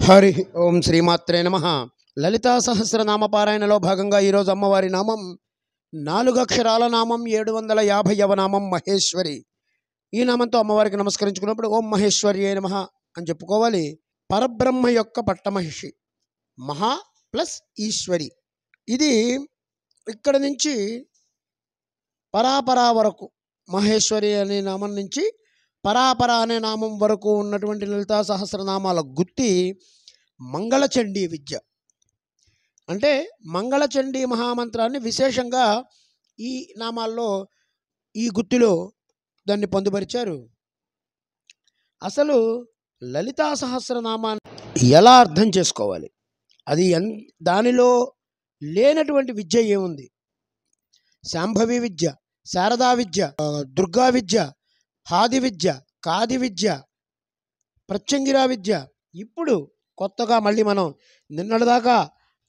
హరి ఓం శ్రీమాత్రే నమః. లలితా సహస్రనామ పారాయణలో భాగంగా ఈరోజు అమ్మవారి నామం 4 అక్షరాల నామం 750వ నామం మహేశ్వరి. ఈ నామంతో అమ్మవారికి నమస్కరించుకున్నప్పుడు ఓం మహేశ్వర్యే నమః అని చెప్పుకోవాలి. పరబ్రహ్మ యొక్క పట్టమహిషి, మహా ప్లస్ ఈశ్వరి. ఇది ఇక్కడ నుంచి పరాపరా వరకు, మహేశ్వరి అనే నామం నుంచి పరాపర అనే నామం వరకు ఉన్నటువంటి లలితా సహస్రనామాల గుత్తి మంగళచండీ విద్య. అంటే మంగళచండీ మహామంత్రాన్ని విశేషంగా ఈ నామాల్లో, ఈ గుత్తిలో దాన్ని పొందుపరిచారు. అసలు లలితా సహస్రనామాన్ని ఎలా అర్థం చేసుకోవాలి, అది దానిలో లేనటువంటి విద్య ఏముంది? శాంభవి విద్య, శారదా విద్య, దుర్గా విద్య, హాది విద్య, కాది విద్య, ప్రత్యంగిరా విద్య. ఇప్పుడు కొత్తగా మళ్ళీ మనం నిన్నటిదాకా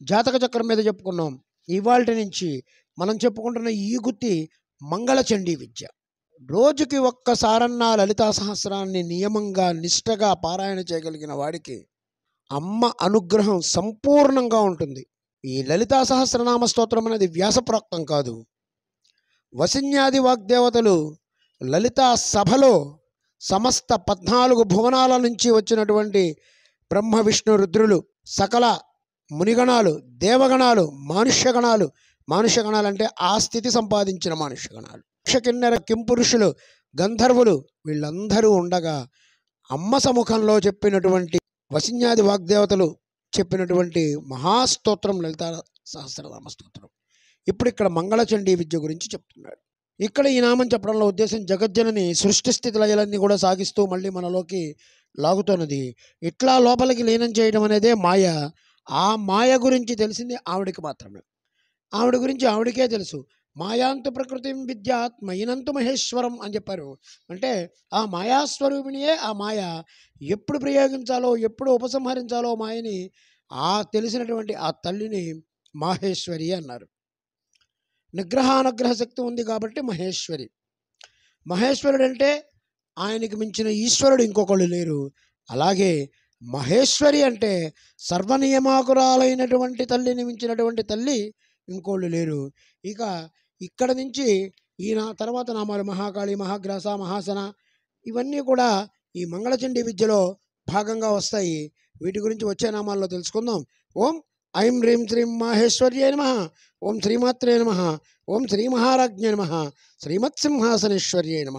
జాతక చక్రం మీద చెప్పుకున్నాం. ఇవాల్టి నుంచి మనం చెప్పుకుంటున్న ఈ గుత్తి మంగళచండీ విద్య. రోజుకి ఒక్కసారన్నా లలితా సహస్రాన్ని నియమంగా నిష్టగా పారాయణ చేయగలిగిన వాడికి అమ్మ అనుగ్రహం సంపూర్ణంగా ఉంటుంది. ఈ లలితా సహస్రనామ స్తోత్రం అనేది వ్యాసప్రోక్తం కాదు. వసిన్యాది వాగ్దేవతలు లలితా సభలో సమస్త 14 భువనాల నుంచి వచ్చినటువంటి బ్రహ్మ విష్ణు రుద్రులు, సకల మునిగణాలు, దేవగణాలు, మానుష్యగణాలు అంటే ఆ స్థితి సంపాదించిన మానుష్యగణాలు, కిన్నెర కింపురుషులు, గంధర్వులు, వీళ్ళందరూ ఉండగా అమ్మ సముఖంలో చెప్పినటువంటి వసిన్యాది వాగ్దేవతలు చెప్పినటువంటి మహాస్తోత్రం లలితా సహస్రనామ స్తోత్రం. ఇప్పుడు ఇక్కడ మంగళచండీ విద్య గురించి చెప్తున్నాడు. ఇక్కడ ఈ నామం చెప్పడంలో ఉద్దేశం జగజ్జనని సృష్టి స్థితి లయలన్నీ కూడా సాగిస్తూ మళ్ళీ మనలోకి లాగుతున్నది. ఇట్లా లోపలికి లీనం చేయడం అనేదే మాయ. ఆ మాయ గురించి తెలిసింది ఆవిడికి మాత్రమే. ఆవిడ గురించి ఆవిడకే తెలుసు. మాయాంతు ప్రకృతిం విద్యాత్ మయినంతు మహేశ్వరం అని చెప్పారు. అంటే ఆ మాయాస్వరూపిణియే ఆ మాయ. ఎప్పుడు ప్రయోగించాలో, ఎప్పుడు ఉపసంహరించాలో మాయని ఆ తెలిసినటువంటి ఆ తల్లిని మాహేశ్వరి అన్నారు. నిగ్రహానుగ్రహ శక్తి ఉంది కాబట్టి మహేశ్వరి. మహేశ్వరుడు అంటే ఆయనకి మించిన ఈశ్వరుడు ఇంకొకళ్ళు లేరు. అలాగే మహేశ్వరి అంటే సర్వనియమాకురాలైనటువంటి తల్లిని మించినటువంటి తల్లి ఇంకోళ్ళు లేరు. ఇక ఇక్కడ నుంచి తర్వాత నామాలు మహాకాళి, మహాగ్రాస, మహాసన ఇవన్నీ కూడా ఈ మంగళచండీ విద్యలో భాగంగా వస్తాయి. వీటి గురించి వచ్చే నామాల్లో తెలుసుకుందాం. ఓం ఐం హ్రీం శ్రీం మాహేశ్వర్యే నమః. ఓం శ్రీమాత్రే నమః. ఓం శ్రీ మహారాజ్ఞే నమః. శ్రీమత్సింహాసనేశ్వర్యే నమః.